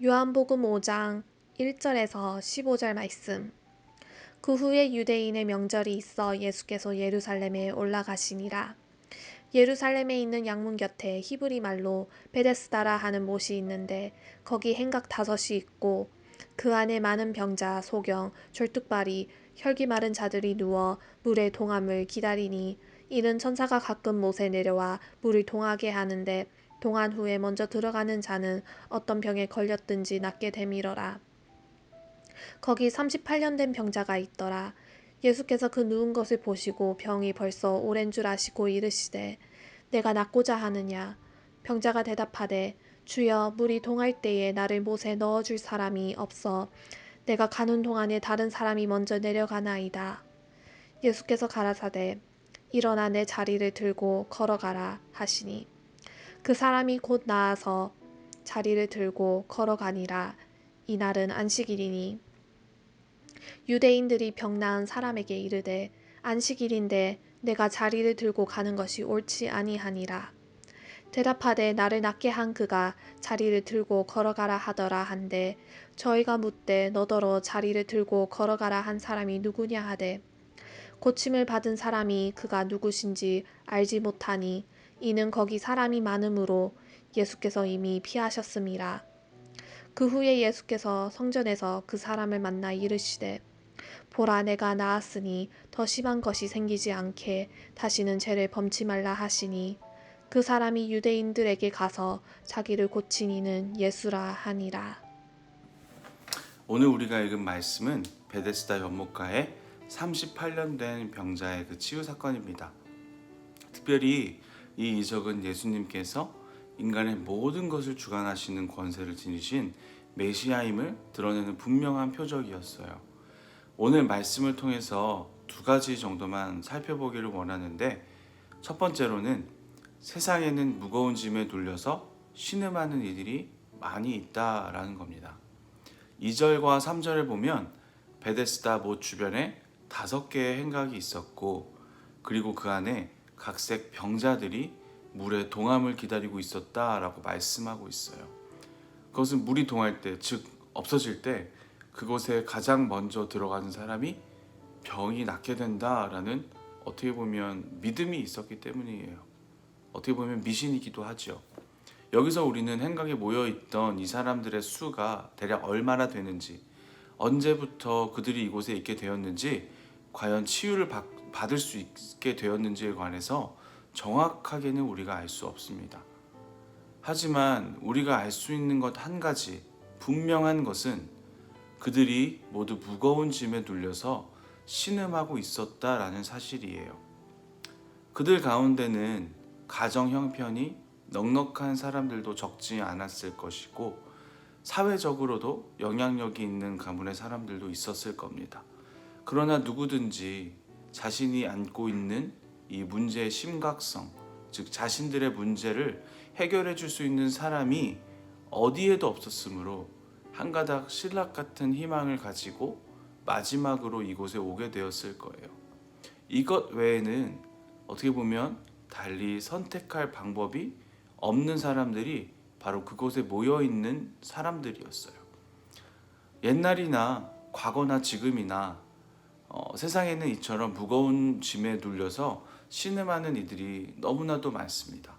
요한복음 5장 1절에서 15절 말씀. 그 후에 유대인의 명절이 있어 예수께서 예루살렘에 올라가시니라. 예루살렘에 있는 양문 곁에 히브리 말로 베데스다라 하는 못이 있는데 거기 행각 5이 있고 그 안에 많은 병자, 소경, 졸뚝발이, 혈기 마른 자들이 누워 물의 동함을 기다리니 이는 천사가 가끔 못에 내려와 물을 동하게 하는데 동한 후에 먼저 들어가는 자는 어떤 병에 걸렸든지 낫게 되밀어라. 거기 38년 된 병자가 있더라. 예수께서 그 누운 것을 보시고 병이 벌써 오랜 줄 아시고 이르시되 내가 낫고자 하느냐. 병자가 대답하되 주여 물이 동할 때에 나를 못에 넣어줄 사람이 없어 내가 가는 동안에 다른 사람이 먼저 내려가나이다. 예수께서 가라사대 일어나 내 자리를 들고 걸어가라 하시니 그 사람이 곧 나아서 자리를 들고 걸어가니라. 이날은 안식일이니 유대인들이 병 나은 사람에게 이르되 안식일인데 내가 자리를 들고 가는 것이 옳지 아니하니라. 대답하되 나를 낫게 한 그가 자리를 들고 걸어가라 하더라 한데 저희가 묻되 너더러 자리를 들고 걸어가라 한 사람이 누구냐 하되 고침을 받은 사람이 그가 누구신지 알지 못하니 이는 거기 사람이 많으므로 예수께서 이미 피하셨음이라. 그 후에 예수께서 성전에서 그 사람을 만나 이르시되 보라 내가 나았으니 더 심한 것이 생기지 않게 다시는 죄를 범치 말라 하시니 그 사람이 유대인들에게 가서 자기를 고친 이는 예수라 하니라. 오늘 우리가 읽은 말씀은 베데스다 연못가에 38년 된 병자의 그 치유 사건입니다. 특별히 이 이적은 예수님께서 인간의 모든 것을 주관하시는 권세를 지니신 메시아임을 드러내는 분명한 표적이었어요. 오늘 말씀을 통해서 2가지 정도만 살펴보기를 원하는데, 첫 번째로는 세상에는 무거운 짐에 눌려서 신음하는 이들이 많이 있다라는 겁니다. 2절과 3절을 보면 베데스다 못 주변에 5개의 행각이 있었고, 그리고 그 안에 각색 병자들이 물의 동함을 기다리고 있었다라고 말씀하고 있어요. 그것은 물이 동할 때, 즉 없어질 때 그곳에 가장 먼저 들어가는 사람이 병이 낫게 된다라는, 어떻게 보면 믿음이 있었기 때문이에요. 어떻게 보면 미신이기도 하죠. 여기서 우리는 행각에 모여있던 이 사람들의 수가 대략 얼마나 되는지, 언제부터 그들이 이곳에 있게 되었는지, 과연 치유를 받을 수 있게 되었는지에 관해서 정확하게는 우리가 알 수 없습니다. 하지만 우리가 알 수 있는 것 한 가지, 분명한 것은 그들이 모두 무거운 짐에 눌려서 신음하고 있었다라는 사실이에요. 그들 가운데는 가정 형편이 넉넉한 사람들도 적지 않았을 것이고, 사회적으로도 영향력이 있는 가문의 사람들도 있었을 겁니다. 그러나 누구든지 자신이 안고 있는 이 문제의 심각성, 즉 자신들의 문제를 해결해 줄 수 있는 사람이 어디에도 없었으므로 한 가닥 신락 같은 희망을 가지고 마지막으로 이곳에 오게 되었을 거예요. 이것 외에는 어떻게 보면 달리 선택할 방법이 없는 사람들이 바로 그곳에 모여 있는 사람들이었어요. 옛날이나 과거나 지금이나 세상에는 이처럼 무거운 짐에 눌려서 신음하는 이들이 너무나도 많습니다.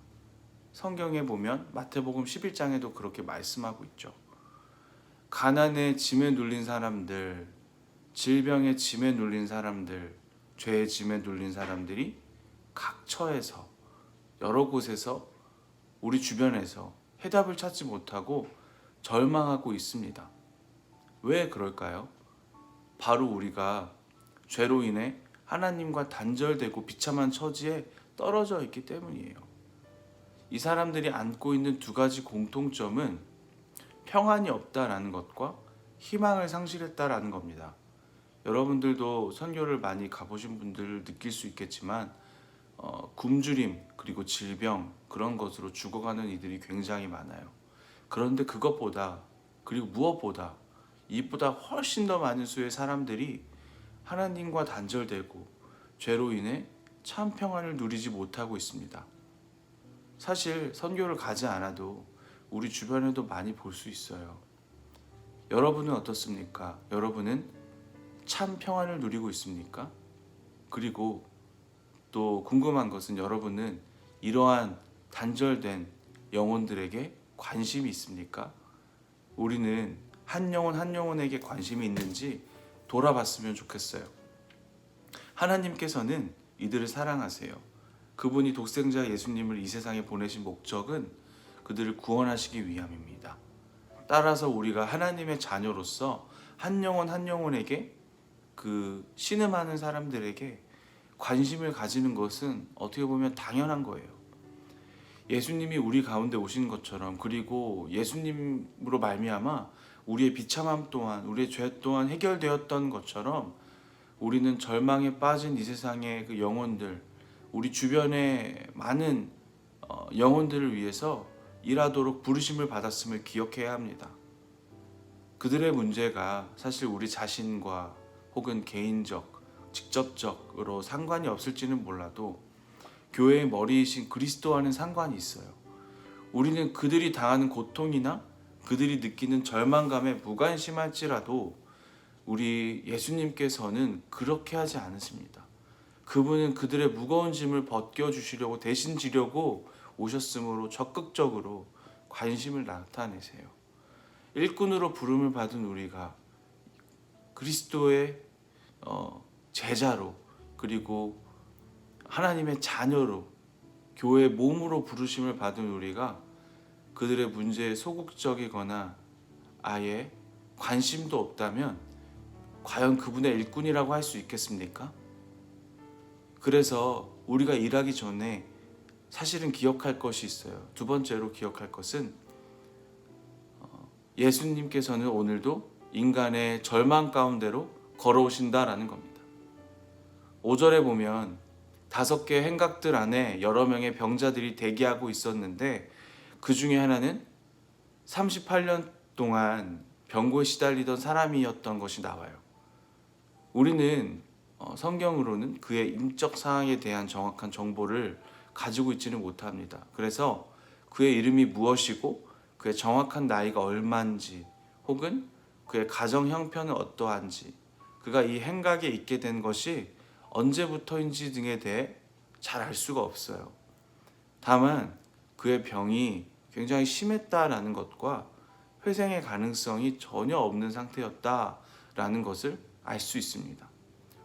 성경에 보면 마태복음 11장에도 그렇게 말씀하고 있죠. 가난의 짐에 눌린 사람들, 질병의 짐에 눌린 사람들, 죄의 짐에 눌린 사람들이 각 처에서, 여러 곳에서, 우리 주변에서 해답을 찾지 못하고 절망하고 있습니다. 왜 그럴까요? 바로 우리가 죄로 인해 하나님과 단절되고 비참한 처지에 떨어져 있기 때문이에요. 이 사람들이 안고 있는 2가지 공통점은 평안이 없다라는 것과 희망을 상실했다라는 겁니다. 여러분들도 선교를 많이 가보신 분들 느낄 수 있겠지만 굶주림 그리고 질병, 그런 것으로 죽어가는 이들이 굉장히 많아요. 그런데 그것보다, 그리고 무엇보다, 이보다 훨씬 더 많은 수의 사람들이 하나님과 단절되고 죄로 인해 참 평안을 누리지 못하고 있습니다. 사실 선교를 가지 않아도 우리 주변에도 많이 볼 수 있어요. 여러분은 어떻습니까? 여러분은 참 평안을 누리고 있습니까? 그리고 또 궁금한 것은 여러분은 이러한 단절된 영혼들에게 관심이 있습니까? 우리는 한 영혼 한 영혼에게 관심이 있는지 돌아봤으면 좋겠어요. 하나님께서는 이들을 사랑하세요. 그분이 독생자 예수님을 이 세상에 보내신 목적은 그들을 구원하시기 위함입니다. 따라서 우리가 하나님의 자녀로서 한 영혼 한 영혼에게 그 신음하는 사람들에게 관심을 가지는 것은 어떻게 보면 당연한 거예요. 예수님이 우리 가운데 오신 것처럼, 그리고 예수님으로 말미암아 우리의 비참함 또한, 우리의 죄 또한 해결되었던 것처럼 우리는 절망에 빠진 이 세상의 그 영혼들, 우리 주변의 많은 영혼들을 위해서 일하도록 부르심을 받았음을 기억해야 합니다. 그들의 문제가 사실 우리 자신과 혹은 개인적, 직접적으로 상관이 없을지는 몰라도 교회의 머리이신 그리스도와는 상관이 있어요. 우리는 그들이 당하는 고통이나 그들이 느끼는 절망감에 무관심할지라도 우리 예수님께서는 그렇게 하지 않으십니다. 그분은 그들의 무거운 짐을 벗겨주시려고, 대신 지려고 오셨으므로 적극적으로 관심을 나타내세요. 일꾼으로 부름을 받은 우리가 그리스도의 제자로, 그리고 하나님의 자녀로, 교회의 몸으로 부르심을 받은 우리가 그들의 문제에 소극적이거나 아예 관심도 없다면 과연 그분의 일꾼이라고 할 수 있겠습니까? 그래서 우리가 일하기 전에 사실은 기억할 것이 있어요. 두 번째로 기억할 것은 예수님께서는 오늘도 인간의 절망 가운데로 걸어오신다라는 겁니다. 5절에 보면 5개의 행각들 안에 여러 명의 병자들이 대기하고 있었는데 그 중에 하나는 38년 동안 병고에 시달리던 사람이었던 것이 나와요. 우리는 성경으로는 그의 인적 사항에 대한 정확한 정보를 가지고 있지는 못합니다. 그래서 그의 이름이 무엇이고 그의 정확한 나이가 얼마인지, 혹은 그의 가정 형편은 어떠한지, 그가 이 행각에 있게 된 것이 언제부터인지 등에 대해 잘 알 수가 없어요. 다만 그의 병이 굉장히 심했다라는 것과 회생의 가능성이 전혀 없는 상태였다라는 것을 알 수 있습니다.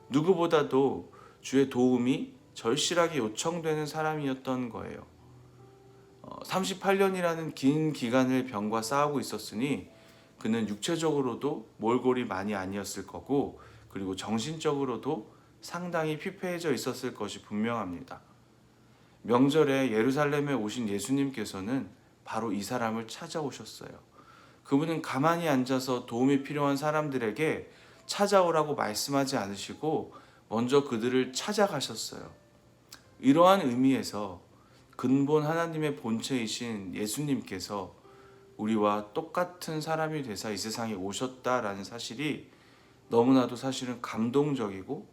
누구보다도 주의 도움이 절실하게 요청되는 사람이었던 거예요. 38년이라는 긴 기간을 병과 싸우고 있었으니 그는 육체적으로도 몰골이 많이 아니었을 거고, 그리고 정신적으로도 상당히 피폐해져 있었을 것이 분명합니다. 명절에 예루살렘에 오신 예수님께서는 바로 이 사람을 찾아오셨어요. 그분은 가만히 앉아서 도움이 필요한 사람들에게 찾아오라고 말씀하지 않으시고 먼저 그들을 찾아가셨어요. 이러한 의미에서 근본 하나님의 본체이신 예수님께서 우리와 똑같은 사람이 되사 이 세상에 오셨다라는 사실이 너무나도 사실은 감동적이고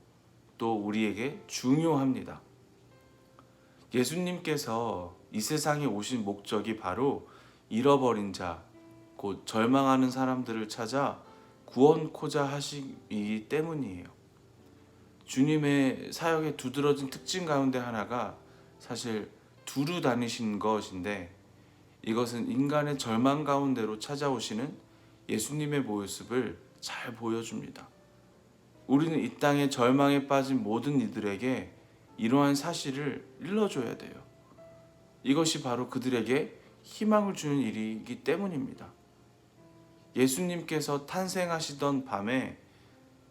또 우리에게 중요합니다. 예수님께서 이 세상에 오신 목적이 바로 잃어버린 자, 곧 절망하는 사람들을 찾아 구원코자 하시기 때문이에요. 주님의 사역의 두드러진 특징 가운데 하나가 사실 두루 다니신 것인데, 이것은 인간의 절망 가운데로 찾아오시는 예수님의 모습을 잘 보여줍니다. 우리는 이 땅에 절망에 빠진 모든 이들에게 이러한 사실을 일러줘야 돼요. 이것이 바로 그들에게 희망을 주는 일이기 때문입니다. 예수님께서 탄생하시던 밤에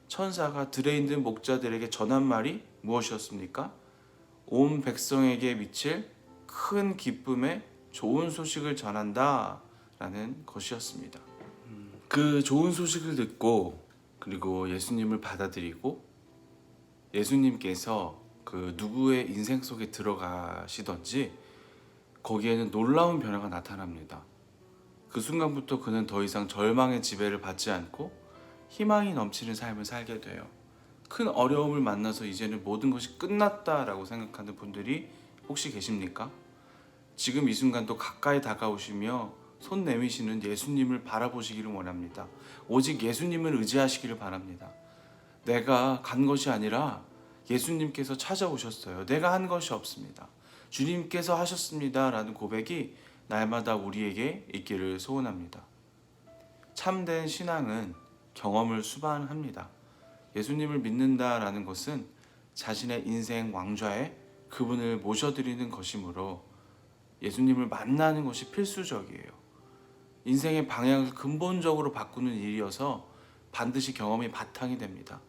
천사가 들에 있는 목자들에게 전한 말이 무엇이었습니까? 온 백성에게 미칠 큰 기쁨의 좋은 소식을 전한다 라는 것이었습니다. 그 좋은 소식을 듣고, 그리고 예수님을 받아들이고 예수님께서 그 누구의 인생 속에 들어가시던지 거기에는 놀라운 변화가 나타납니다. 그 순간부터 그는 더 이상 절망의 지배를 받지 않고 희망이 넘치는 삶을 살게 돼요. 큰 어려움을 만나서 이제는 모든 것이 끝났다라고 생각하는 분들이 혹시 계십니까? 지금 이 순간도 가까이 다가오시며 손 내미시는 예수님을 바라보시기를 원합니다. 오직 예수님을 의지하시기를 바랍니다. 내가 간 것이 아니라 예수님께서 찾아오셨어요. 내가 한 것이 없습니다. 주님께서 하셨습니다. 라는 고백이 날마다 우리에게 있기를 소원합니다. 참된 신앙은 경험을 수반합니다. 예수님을 믿는다라는 것은 자신의 인생 왕좌에 그분을 모셔드리는 것이므로 예수님을 만나는 것이 필수적이에요. 인생의 방향을 근본적으로 바꾸는 일이어서 반드시 경험이 바탕이 됩니다.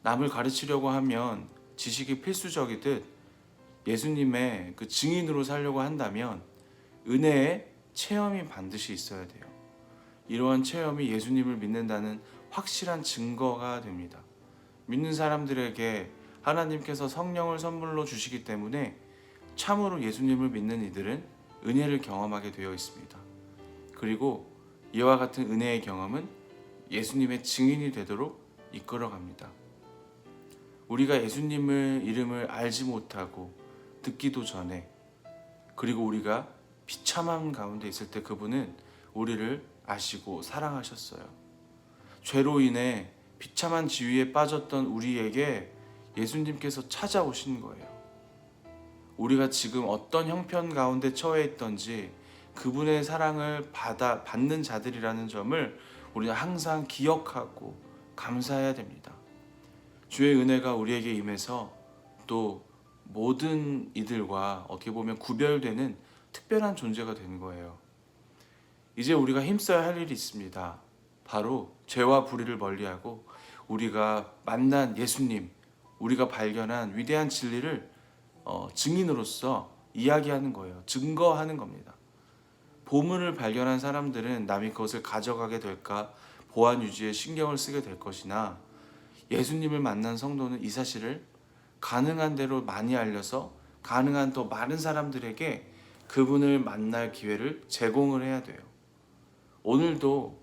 남을 가르치려고 하면 지식이 필수적이듯 예수님의 그 증인으로 살려고 한다면 은혜의 체험이 반드시 있어야 돼요. 이러한 체험이 예수님을 믿는다는 확실한 증거가 됩니다. 믿는 사람들에게 하나님께서 성령을 선물로 주시기 때문에 참으로 예수님을 믿는 이들은 은혜를 경험하게 되어 있습니다. 그리고 이와 같은 은혜의 경험은 예수님의 증인이 되도록 이끌어갑니다. 우리가 예수님을 이름을 알지 못하고 듣기도 전에, 그리고 우리가 비참함 가운데 있을 때 그분은 우리를 아시고 사랑하셨어요. 죄로 인해 비참한 지위에 빠졌던 우리에게 예수님께서 찾아오신 거예요. 우리가 지금 어떤 형편 가운데 처해 있던지 그분의 사랑을 받는 자들이라는 점을 우리는 항상 기억하고 감사해야 됩니다. 주의 은혜가 우리에게 임해서 또 모든 이들과 어떻게 보면 구별되는 특별한 존재가 된 거예요. 이제 우리가 힘써야 할 일이 있습니다. 바로 죄와 불의를 멀리하고 우리가 만난 예수님, 우리가 발견한 위대한 진리를 증인으로서 이야기하는 거예요. 증거하는 겁니다. 보물을 발견한 사람들은 남이 그것을 가져가게 될까 보안 유지에 신경을 쓰게 될 것이나, 예수님을 만난 성도는 이 사실을 가능한 대로 많이 알려서 가능한 더 많은 사람들에게 그분을 만날 기회를 제공을 해야 돼요. 오늘도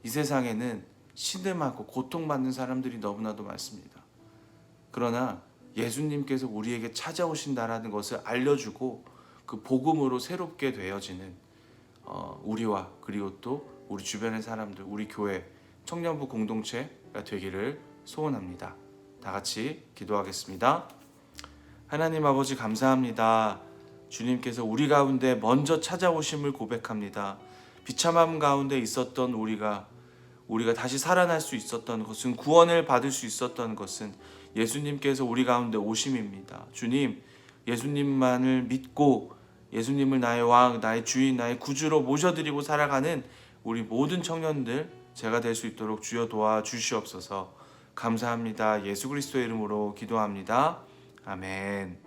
이 세상에는 신음하고 고통받는 사람들이 너무나도 많습니다. 그러나 예수님께서 우리에게 찾아오신다라는 것을 알려주고 그 복음으로 새롭게 되어지는 우리와, 그리고 또 우리 주변의 사람들, 우리 교회 청년부 공동체가 되기를 소원합니다. 다 같이 기도하겠습니다. 하나님 아버지, 감사합니다. 주님께서 우리 가운데 먼저 찾아오심을 고백합니다. 비참함 가운데 있었던 우리가 다시 살아날 수 있었던 것은, 구원을 받을 수 있었던 것은 예수님께서 우리 가운데 오심입니다. 주님, 예수님만을 믿고 예수님을 나의 왕, 나의 주인, 나의 구주로 모셔드리고 살아가는 우리 모든 청년들 제가 될 수 있도록 주여 도와주시옵소서. 감사합니다. 예수 그리스도의 이름으로 기도합니다. 아멘.